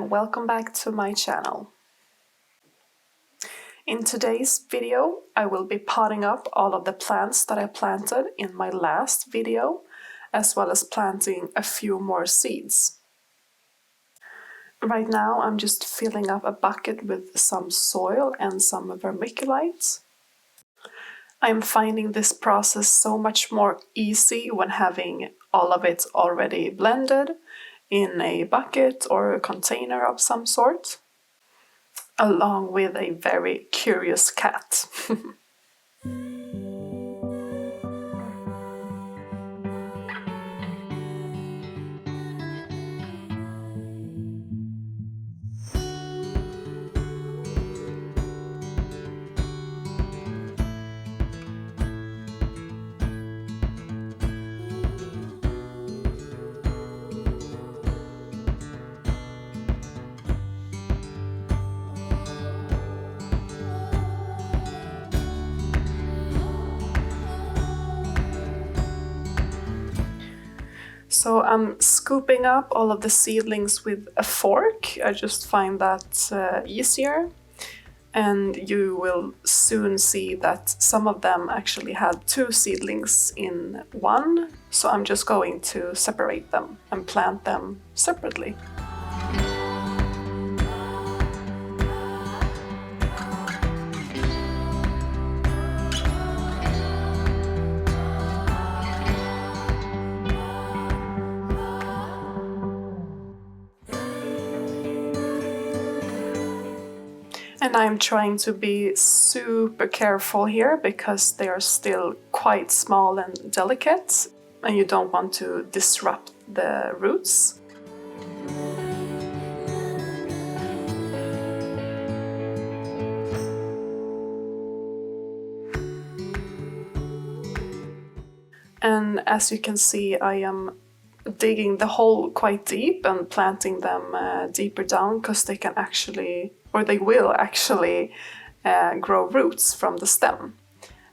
and welcome back to my channel. In today's video, I will be potting up all of the plants that I planted in my last video, as well as planting a few more seeds. Right now, I'm just filling up a bucket with some soil and some vermiculite. I'm finding this process so much more easy when having all of it already blended in a bucket or a container of some sort, along with a very curious cat. So I'm scooping up all of the seedlings with a fork. I just find that easier. And you will soon see that some of them actually had 2 seedlings in one. So I'm just going to separate them and plant them separately. And I'm trying to be super careful here because they are still quite small and delicate, and you don't want to disrupt the roots. And as you can see, I am digging the hole quite deep and planting them deeper down because they can actually, or they will actually, grow roots from the stem.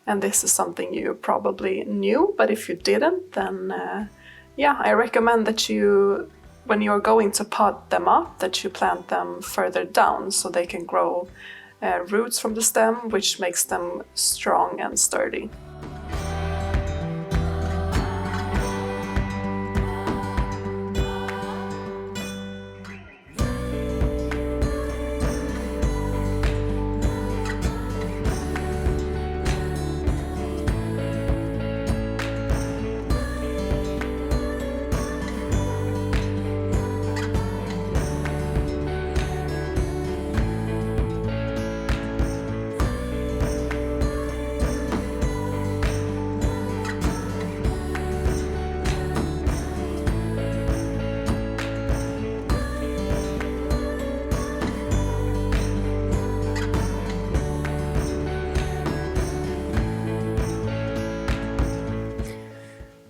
And this is something you probably knew, but if you didn't, then yeah, I recommend that you, when you're going to pot them up, that you plant them further down so they can grow roots from the stem, which makes them strong and sturdy.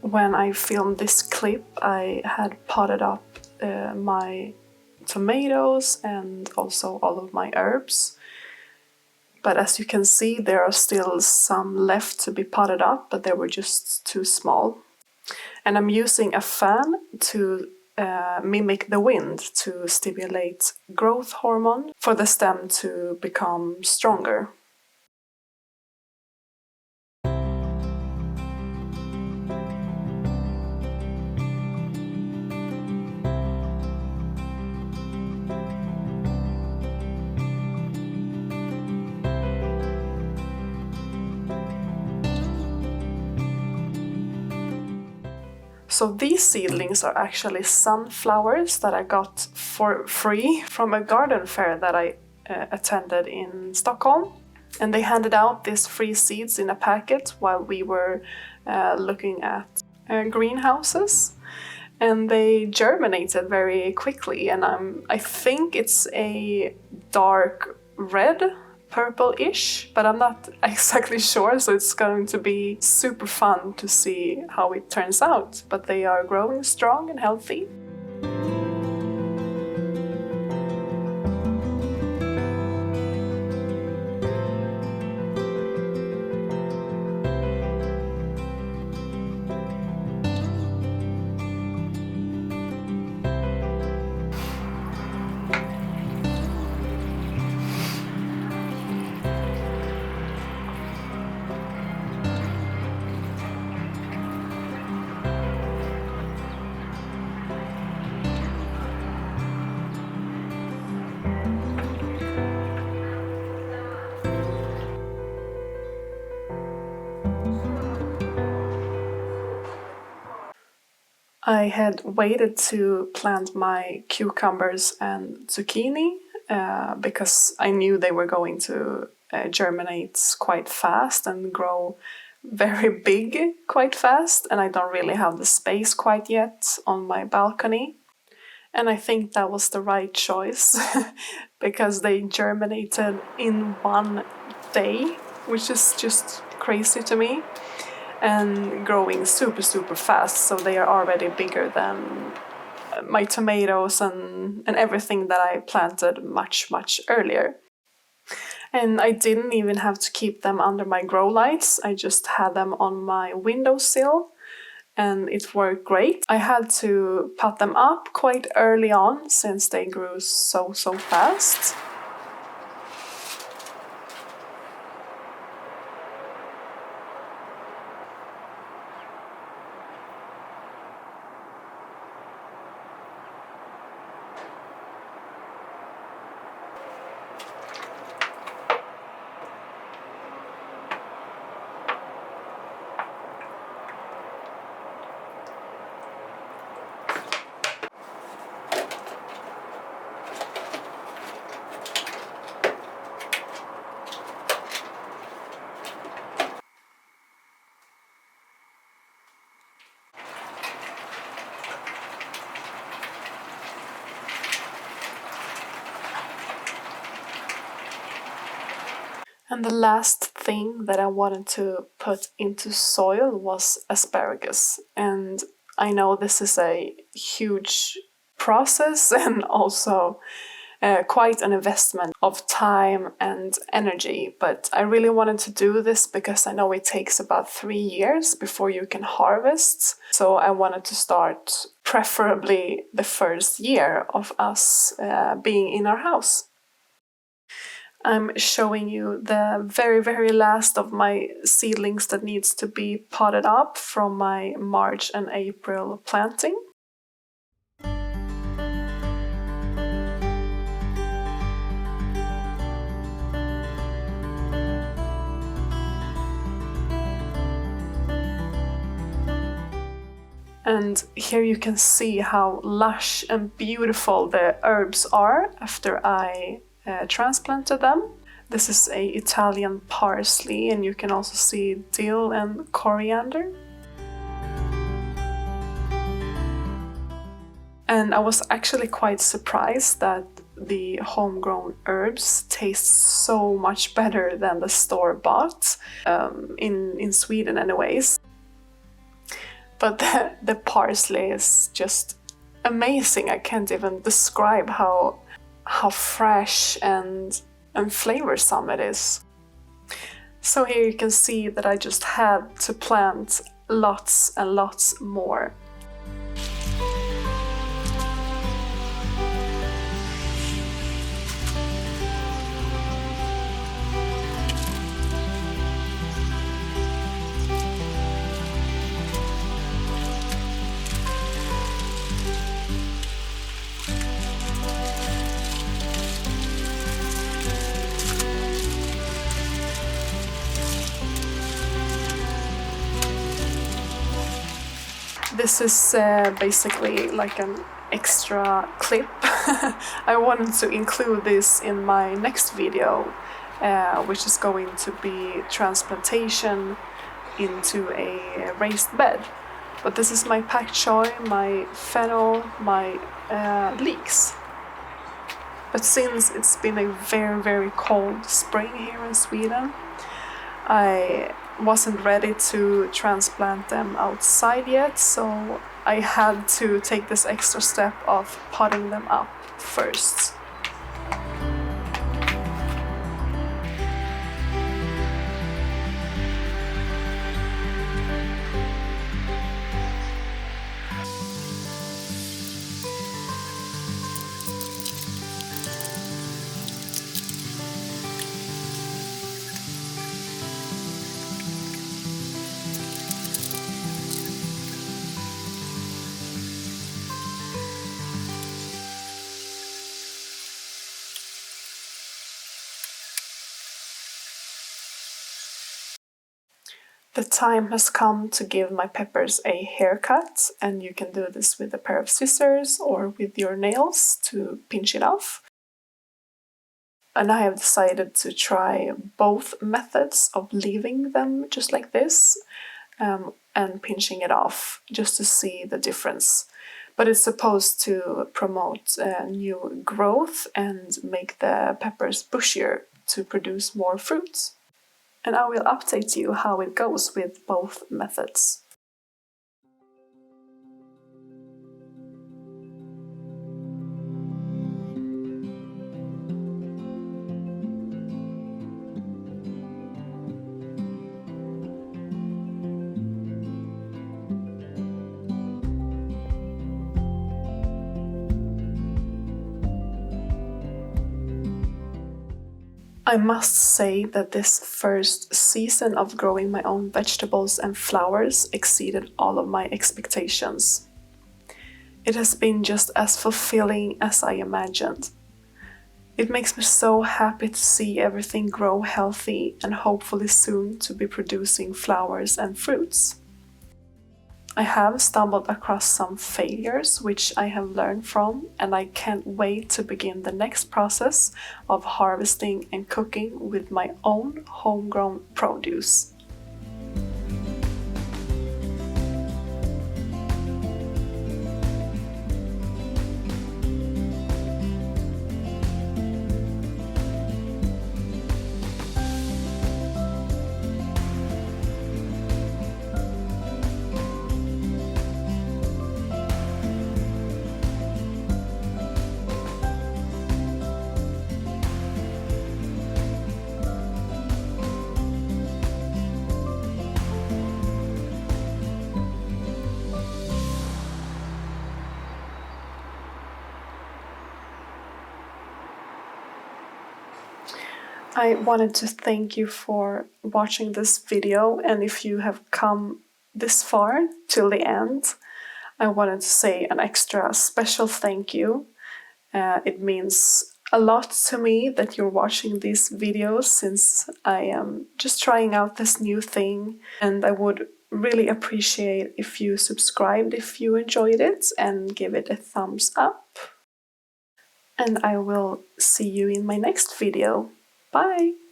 When I filmed this clip, I had potted up my tomatoes and also all of my herbs. But as you can see, there are still some left to be potted up, but they were just too small. And I'm using a fan to mimic the wind to stimulate growth hormone for the stem to become stronger. So these seedlings are actually sunflowers that I got for free from a garden fair that I attended in Stockholm. And they handed out these free seeds in a packet while we were looking at greenhouses. And they germinated very quickly, and I think it's a dark red, purple-ish, but I'm not exactly sure, so it's going to be super fun to see how it turns out. But they are growing strong and healthy. I had waited to plant my cucumbers and zucchini because I knew they were going to germinate quite fast and grow very big quite fast, and I don't really have the space quite yet on my balcony. And I think that was the right choice because they germinated in one day, which is just crazy to me, and growing super fast. So they are already bigger than my tomatoes and everything that I planted much earlier. And I didn't even have to keep them under my grow lights. I just had them on my windowsill and it worked great. I had to pot them up quite early on since they grew so fast. And the last thing that I wanted to put into soil was asparagus. And I know this is a huge process and also quite an investment of time and energy, but I really wanted to do this because I know it takes about 3 years before you can harvest. So I wanted to start preferably the first year of us being in our house. I'm showing you the very last of my seedlings that needs to be potted up from my March and April planting. And here you can see how lush and beautiful the herbs are after I transplanted them. This is a Italian parsley, and you can also see dill and coriander. And I was actually quite surprised that the homegrown herbs taste so much better than the store-bought, in Sweden anyways. But the parsley is just amazing. I can't even describe how fresh and flavorsome it is. So here you can see that I just had to plant lots and lots more. This is basically like an extra clip. I wanted to include this in my next video, which is going to be transplantation into a raised bed. But this is my pak choi, my fennel, my leeks. But since it's been a very cold spring here in Sweden, I wasn't ready to transplant them outside yet, so I had to take this extra step of potting them up first. The time has come to give my peppers a haircut, and you can do this with a pair of scissors or with your nails to pinch it off. And I have decided to try both methods of leaving them just like this and pinching it off just to see the difference. But it's supposed to promote new growth and make the peppers bushier to produce more fruit. And I will update you how it goes with both methods. I must say that this first season of growing my own vegetables and flowers exceeded all of my expectations. It has been just as fulfilling as I imagined. It makes me so happy to see everything grow healthy and hopefully soon to be producing flowers and fruits. I have stumbled across some failures which I have learned from, and I can't wait to begin the next process of harvesting and cooking with my own homegrown produce. I wanted to thank you for watching this video, and if you have come this far till the end, I wanted to say an extra special thank you. It means a lot to me that you're watching these videos since I am just trying out this new thing, and I would really appreciate if you subscribed if you enjoyed it and give it a thumbs up. And I will see you in my next video. Bye!